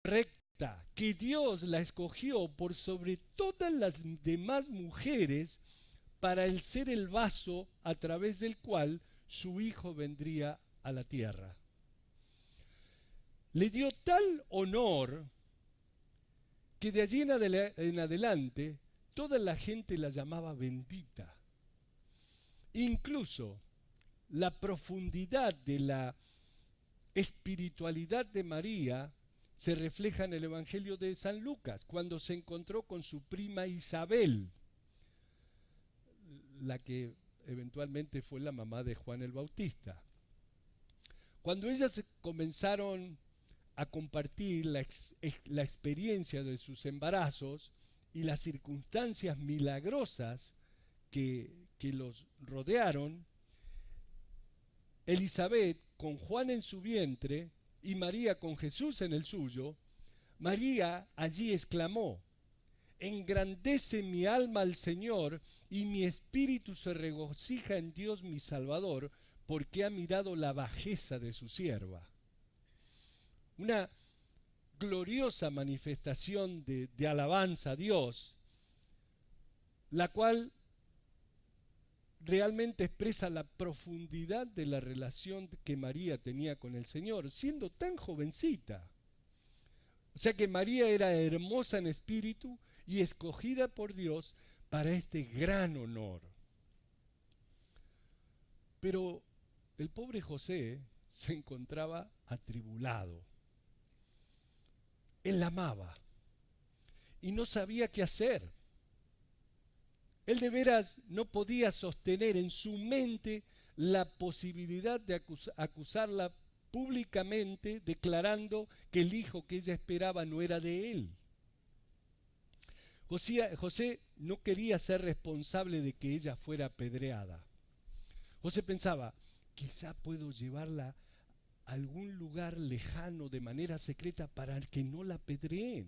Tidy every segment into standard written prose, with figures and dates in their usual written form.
recta, que Dios la escogió por sobre todas las demás mujeres para el ser el vaso a través del cual su hijo vendría a la tierra. Le dio tal honor que de allí en adelante toda la gente la llamaba bendita. Incluso la profundidad de la espiritualidad de María se refleja en el Evangelio de San Lucas, cuando se encontró con su prima Isabel, la que eventualmente fue la mamá de Juan el Bautista. Cuando ellas comenzaron a compartir la experiencia de sus embarazos y las circunstancias milagrosas que los rodearon, Elizabeth con Juan en su vientre y María con Jesús en el suyo, María allí exclamó: engrandece mi alma al Señor y mi espíritu se regocija en Dios mi Salvador, porque ha mirado la bajeza de su sierva. Una gloriosa manifestación de alabanza a Dios, la cual realmente expresa la profundidad de la relación que María tenía con el Señor, siendo tan jovencita. O sea que María era hermosa en espíritu y escogida por Dios para este gran honor. Pero el pobre José se encontraba atribulado. Él la amaba y no sabía qué hacer. Él de veras no podía sostener en su mente la posibilidad de acusarla públicamente, declarando que el hijo que ella esperaba no era de él. José no quería ser responsable de que ella fuera apedreada. José pensaba: quizá puedo llevarla a algún lugar lejano de manera secreta para que no la apedreen.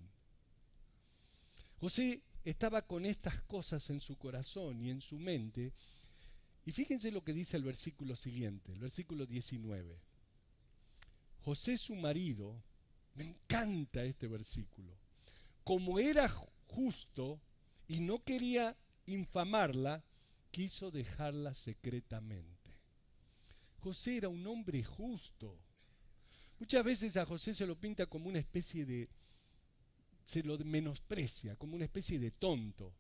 José estaba con estas cosas en su corazón y en su mente. Y fíjense lo que dice el versículo siguiente, el versículo 19. José su marido, me encanta este versículo, como era justo y no quería infamarla, quiso dejarla secretamente. José era un hombre justo. Muchas veces a José se lo pinta como una especie de, se lo menosprecia, como una especie de tonto.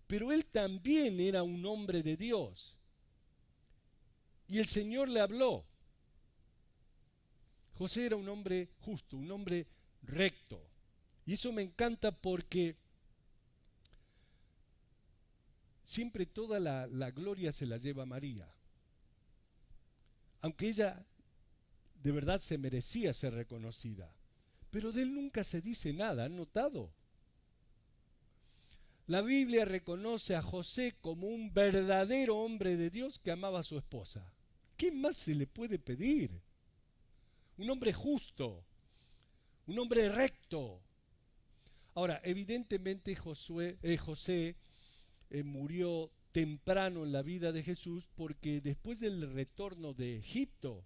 Pero él también era un hombre de Dios. Y el Señor le habló. José era un hombre justo, un hombre recto. Y eso me encanta porque siempre toda la gloria se la lleva María. Aunque ella de verdad se merecía ser reconocida. Pero de él nunca se dice nada, ¿han notado? La Biblia reconoce a José como un verdadero hombre de Dios que amaba a su esposa. ¿Qué más se le puede pedir? Un hombre justo, un hombre recto. Ahora, evidentemente José murió temprano en la vida de Jesús, porque después del retorno de Egipto,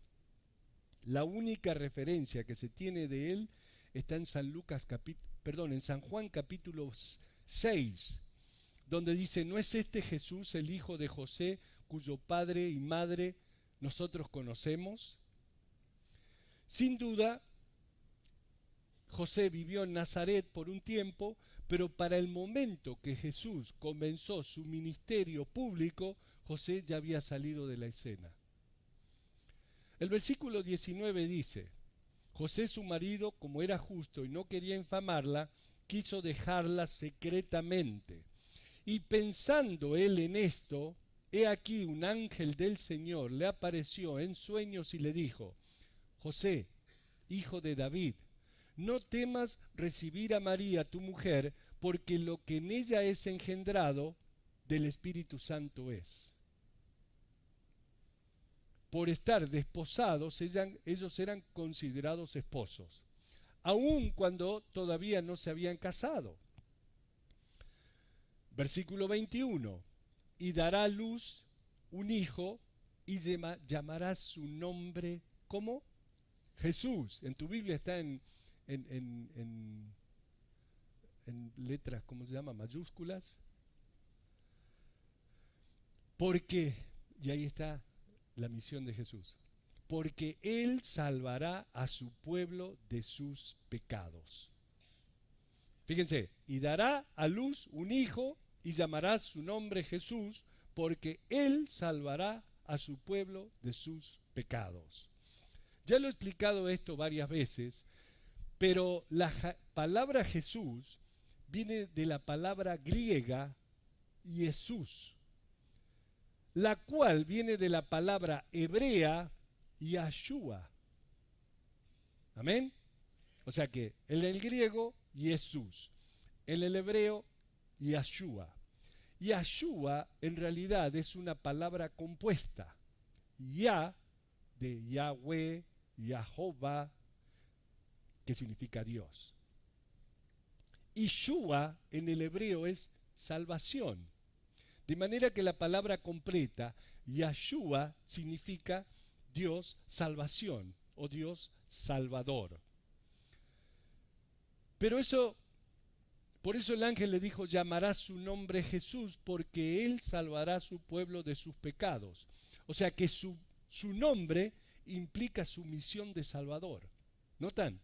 la única referencia que se tiene de él está en en San Juan capítulo 6, donde dice: ¿no es este Jesús el hijo de José, cuyo padre y madre nosotros conocemos? Sin duda, José vivió en Nazaret por un tiempo, pero para el momento que Jesús comenzó su ministerio público, José ya había salido de la escena. El versículo 19 dice: José su marido, como era justo y no quería infamarla, quiso dejarla secretamente. Y pensando él en esto, he aquí un ángel del Señor le apareció en sueños y le dijo: José, hijo de David, no temas recibir a María tu mujer, porque lo que en ella es engendrado del Espíritu Santo es. Por estar desposados, ellos eran considerados esposos, aun cuando todavía no se habían casado. Versículo 21. Y dará a luz un hijo y llamará su nombre, ¿cómo? Jesús. En tu Biblia está en en letras, ¿cómo se llama? Mayúsculas. Porque, y ahí está la misión de Jesús, porque Él salvará a su pueblo de sus pecados. Fíjense, y dará a luz un hijo y llamará su nombre Jesús, porque Él salvará a su pueblo de sus pecados. Ya lo he explicado esto varias veces, pero la palabra Jesús viene de la palabra griega Jesús, la cual viene de la palabra hebrea Yahshua. ¿Amén? O sea que en el griego Jesús, en el hebreo Yahshua. Yahshua en realidad es una palabra compuesta. Yah de Yahweh, Yahová, que significa Dios. Yeshua en el hebreo es salvación. De manera que la palabra completa, Yahshua, significa Dios salvación o Dios salvador. Pero por eso el ángel le dijo, llamará su nombre Jesús, porque Él salvará a su pueblo de sus pecados. O sea que su nombre implica su misión de salvador. ¿Notan?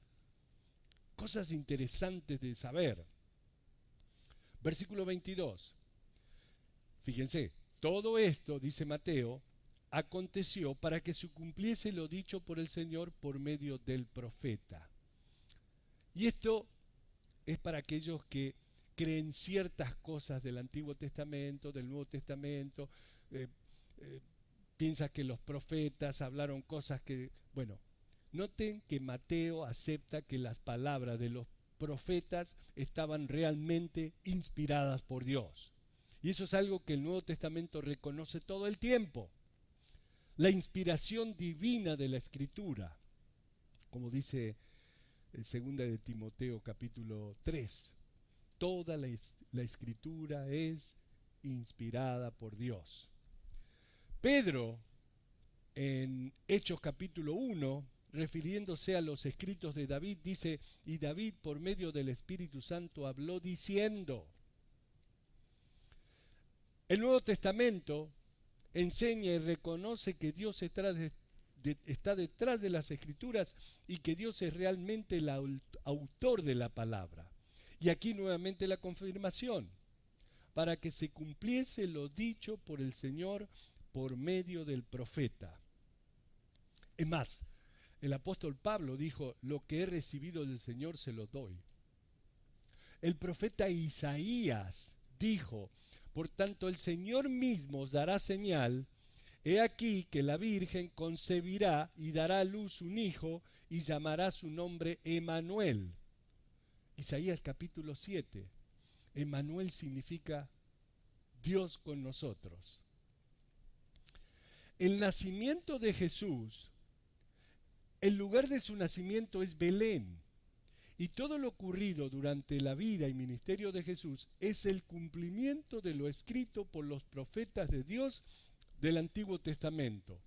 Cosas interesantes de saber. Versículo 22. Fíjense, todo esto, dice Mateo, aconteció para que se cumpliese lo dicho por el Señor por medio del profeta. Y esto es para aquellos que creen ciertas cosas del Antiguo Testamento, del Nuevo Testamento, piensan que los profetas hablaron cosas que, bueno, noten que Mateo acepta que las palabras de los profetas estaban realmente inspiradas por Dios. Y eso es algo que el Nuevo Testamento reconoce todo el tiempo. La inspiración divina de la Escritura, como dice segunda de Timoteo capítulo 3. Toda la Escritura es inspirada por Dios. Pedro, en Hechos capítulo 1, refiriéndose a los escritos de David, dice, y David por medio del Espíritu Santo habló diciendo. El Nuevo Testamento enseña y reconoce que Dios está detrás de las Escrituras y que Dios es realmente el autor de la palabra. Y aquí nuevamente la confirmación, para que se cumpliese lo dicho por el Señor por medio del profeta. Es más, el apóstol Pablo dijo, lo que he recibido del Señor se lo doy. El profeta Isaías dijo, por tanto el Señor mismo os dará señal, he aquí que la Virgen concebirá y dará a luz un hijo y llamará su nombre Emanuel. Isaías capítulo 7. Emanuel significa Dios con nosotros. El nacimiento de Jesús, el lugar de su nacimiento es Belén. Y todo lo ocurrido durante la vida y ministerio de Jesús es el cumplimiento de lo escrito por los profetas de Dios del Antiguo Testamento.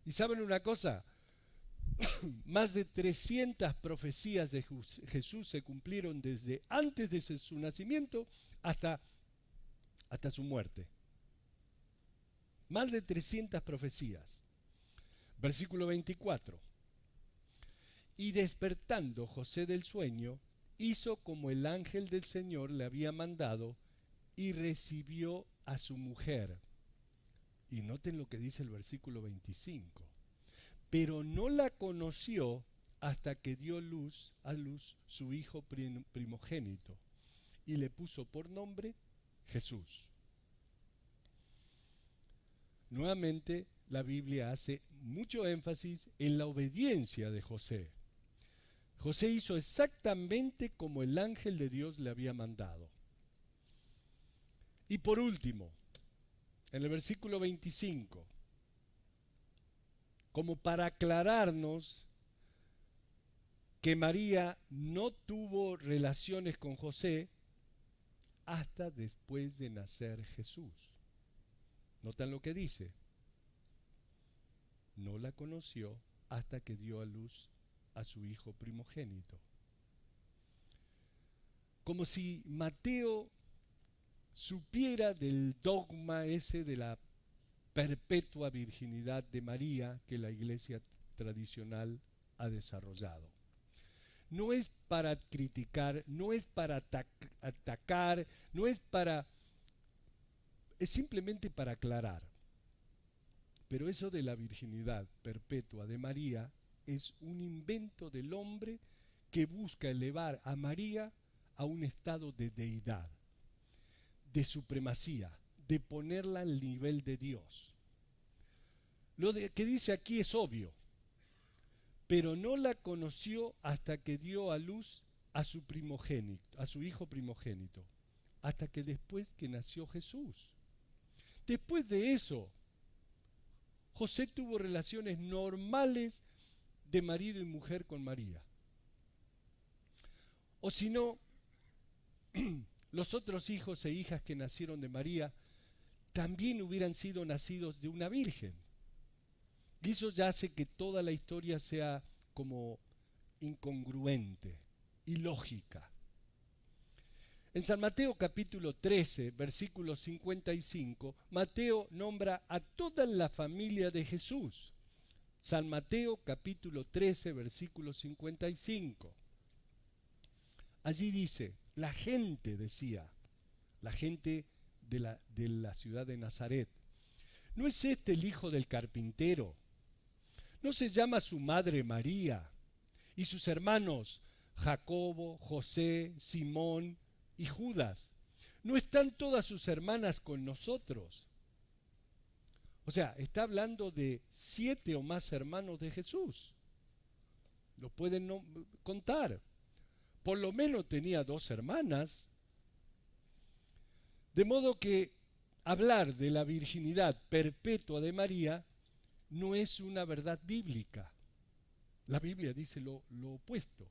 ¿Y saben una cosa? Más de 300 profecías de Jesús se cumplieron desde antes de su nacimiento hasta su muerte. Más de 300 profecías. Versículo 24. Y despertando José del sueño, hizo como el ángel del Señor le había mandado y recibió a su mujer. Y noten lo que dice el versículo 25. Pero no la conoció hasta que dio a luz su hijo primogénito y le puso por nombre Jesús. Nuevamente la Biblia hace mucho énfasis en la obediencia de José. José hizo exactamente como el ángel de Dios le había mandado. Y por último, en el versículo 25, como para aclararnos que María no tuvo relaciones con José hasta después de nacer Jesús. ¿Notan lo que dice? No la conoció hasta que dio a luz a su hijo primogénito. Como si Mateo supiera del dogma ese de la perpetua virginidad de María que la iglesia tradicional ha desarrollado. No es para criticar, no es para atacar, no es para... es simplemente para aclarar. Pero eso de la virginidad perpetua de María es un invento del hombre que busca elevar a María a un estado de deidad, de supremacía, de ponerla al nivel de Dios. Lo que dice aquí es obvio, pero no la conoció hasta que dio a luz a su primogénito, a su hijo primogénito, hasta que después que nació Jesús. Después de eso, José tuvo relaciones normales de marido y mujer con María. O si no, los otros hijos e hijas que nacieron de María también hubieran sido nacidos de una virgen. Y eso ya hace que toda la historia sea como incongruente, ilógica. En San Mateo capítulo 13, versículo 55, Mateo nombra a toda la familia de Jesús. San Mateo capítulo 13, versículo 55. Allí dice, la gente decía, la gente de la ciudad de Nazaret, ¿no es este el hijo del carpintero? ¿No se llama su madre María y sus hermanos Jacobo, José, Simón y Judas? ¿No están todas sus hermanas con nosotros? O sea, está hablando de 7 o más hermanos de Jesús. Lo pueden contar. Por lo menos tenía 2 hermanas. De modo que hablar de la virginidad perpetua de María no es una verdad bíblica. La Biblia dice lo opuesto.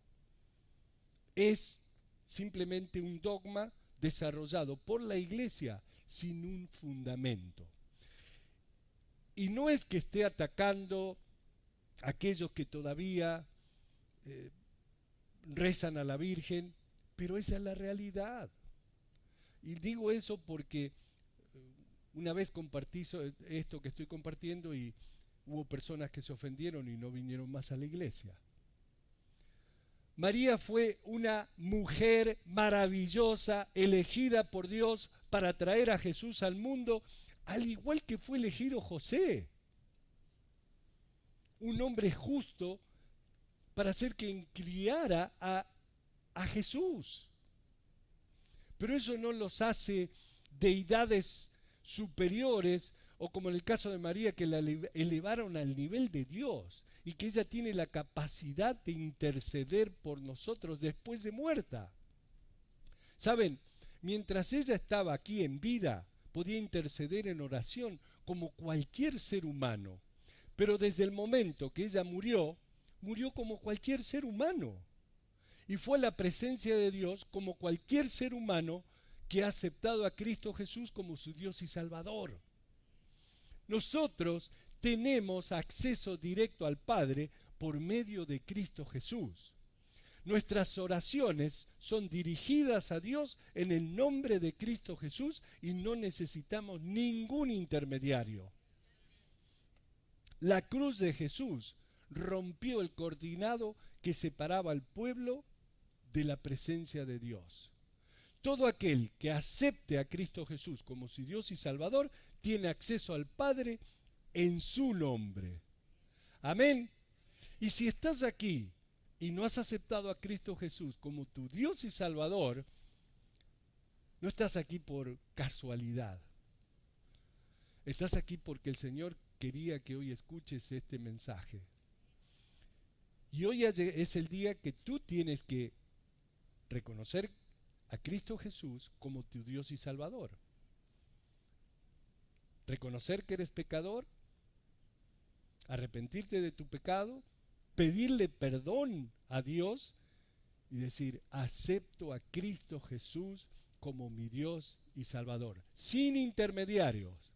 Es simplemente un dogma desarrollado por la iglesia sin un fundamento. Y no es que esté atacando a aquellos que todavía rezan a la Virgen, pero esa es la realidad. Y digo eso porque una vez compartí esto que estoy compartiendo y hubo personas que se ofendieron y no vinieron más a la iglesia. María fue una mujer maravillosa, elegida por Dios para traer a Jesús al mundo, al igual que fue elegido José. Un hombre justo para ser quien criara a Jesús. Pero eso no los hace deidades superiores, o como en el caso de María, que la elevaron al nivel de Dios y que ella tiene la capacidad de interceder por nosotros después de muerta. ¿Saben? Mientras ella estaba aquí en vida, podía interceder en oración como cualquier ser humano. Pero desde el momento que ella murió, murió como cualquier ser humano. Y fue a la presencia de Dios como cualquier ser humano que ha aceptado a Cristo Jesús como su Dios y Salvador. Nosotros tenemos acceso directo al Padre por medio de Cristo Jesús. Nuestras oraciones son dirigidas a Dios en el nombre de Cristo Jesús y no necesitamos ningún intermediario. La cruz de Jesús rompió el coordinado que separaba al pueblo de la presencia de Dios. Todo aquel que acepte a Cristo Jesús como su Dios y Salvador tiene acceso al Padre en su nombre. Amén. Y si estás aquí y no has aceptado a Cristo Jesús como tu Dios y Salvador, no estás aquí por casualidad. Estás aquí porque el Señor quería que hoy escuches este mensaje. Y hoy es el día que tú tienes que reconocer a Cristo Jesús como tu Dios y Salvador. Reconocer que eres pecador, arrepentirte de tu pecado, pedirle perdón a Dios y decir, acepto a Cristo Jesús como mi Dios y Salvador, sin intermediarios.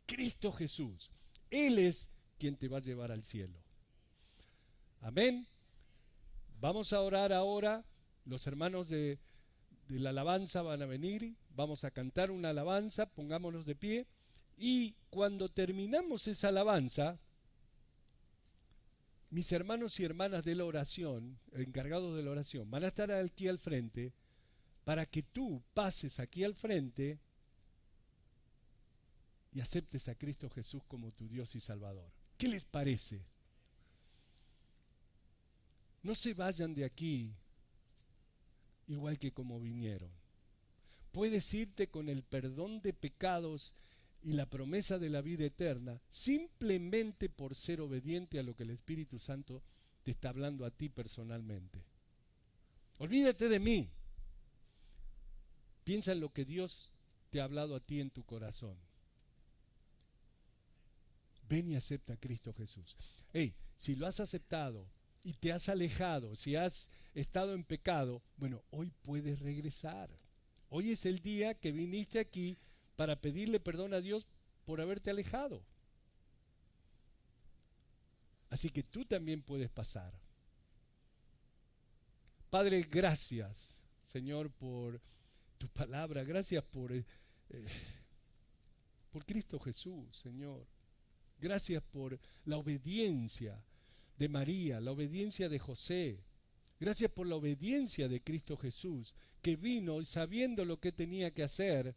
Cristo Jesús, Él es quien te va a llevar al cielo. Amén. Vamos a orar ahora, los hermanos de la alabanza van a venir, vamos a cantar una alabanza, pongámonos de pie, y cuando terminamos esa alabanza, mis hermanos y hermanas de la oración, encargados de la oración, van a estar aquí al frente para que tú pases aquí al frente y aceptes a Cristo Jesús como tu Dios y Salvador. ¿Qué les parece? No se vayan de aquí igual que como vinieron. Puedes irte con el perdón de pecados y la promesa de la vida eterna simplemente por ser obediente a lo que el Espíritu Santo te está hablando a ti personalmente. Olvídate de mí. Piensa en lo que Dios te ha hablado a ti en tu corazón. Ven y acepta a Cristo Jesús. Hey, si lo has aceptado y te has alejado, si has estado en pecado, bueno, hoy puedes regresar. Hoy es el día que viniste aquí para pedirle perdón a Dios por haberte alejado. Así que tú también puedes pasar. Padre, gracias, Señor, por tu palabra. Gracias por Cristo Jesús, Señor. Gracias por la obediencia de María, la obediencia de José. Gracias por la obediencia de Cristo Jesús, que vino sabiendo lo que tenía que hacer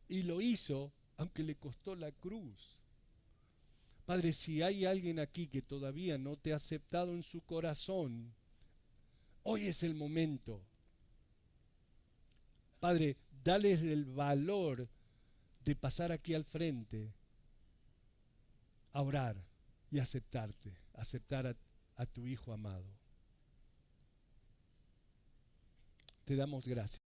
y lo hizo, aunque le costó la cruz. Padre, si hay alguien aquí que todavía no te ha aceptado en su corazón, hoy es el momento. Padre, dales el valor de pasar aquí al frente a orar y aceptarte, aceptar a tu Hijo amado. Te damos gracias.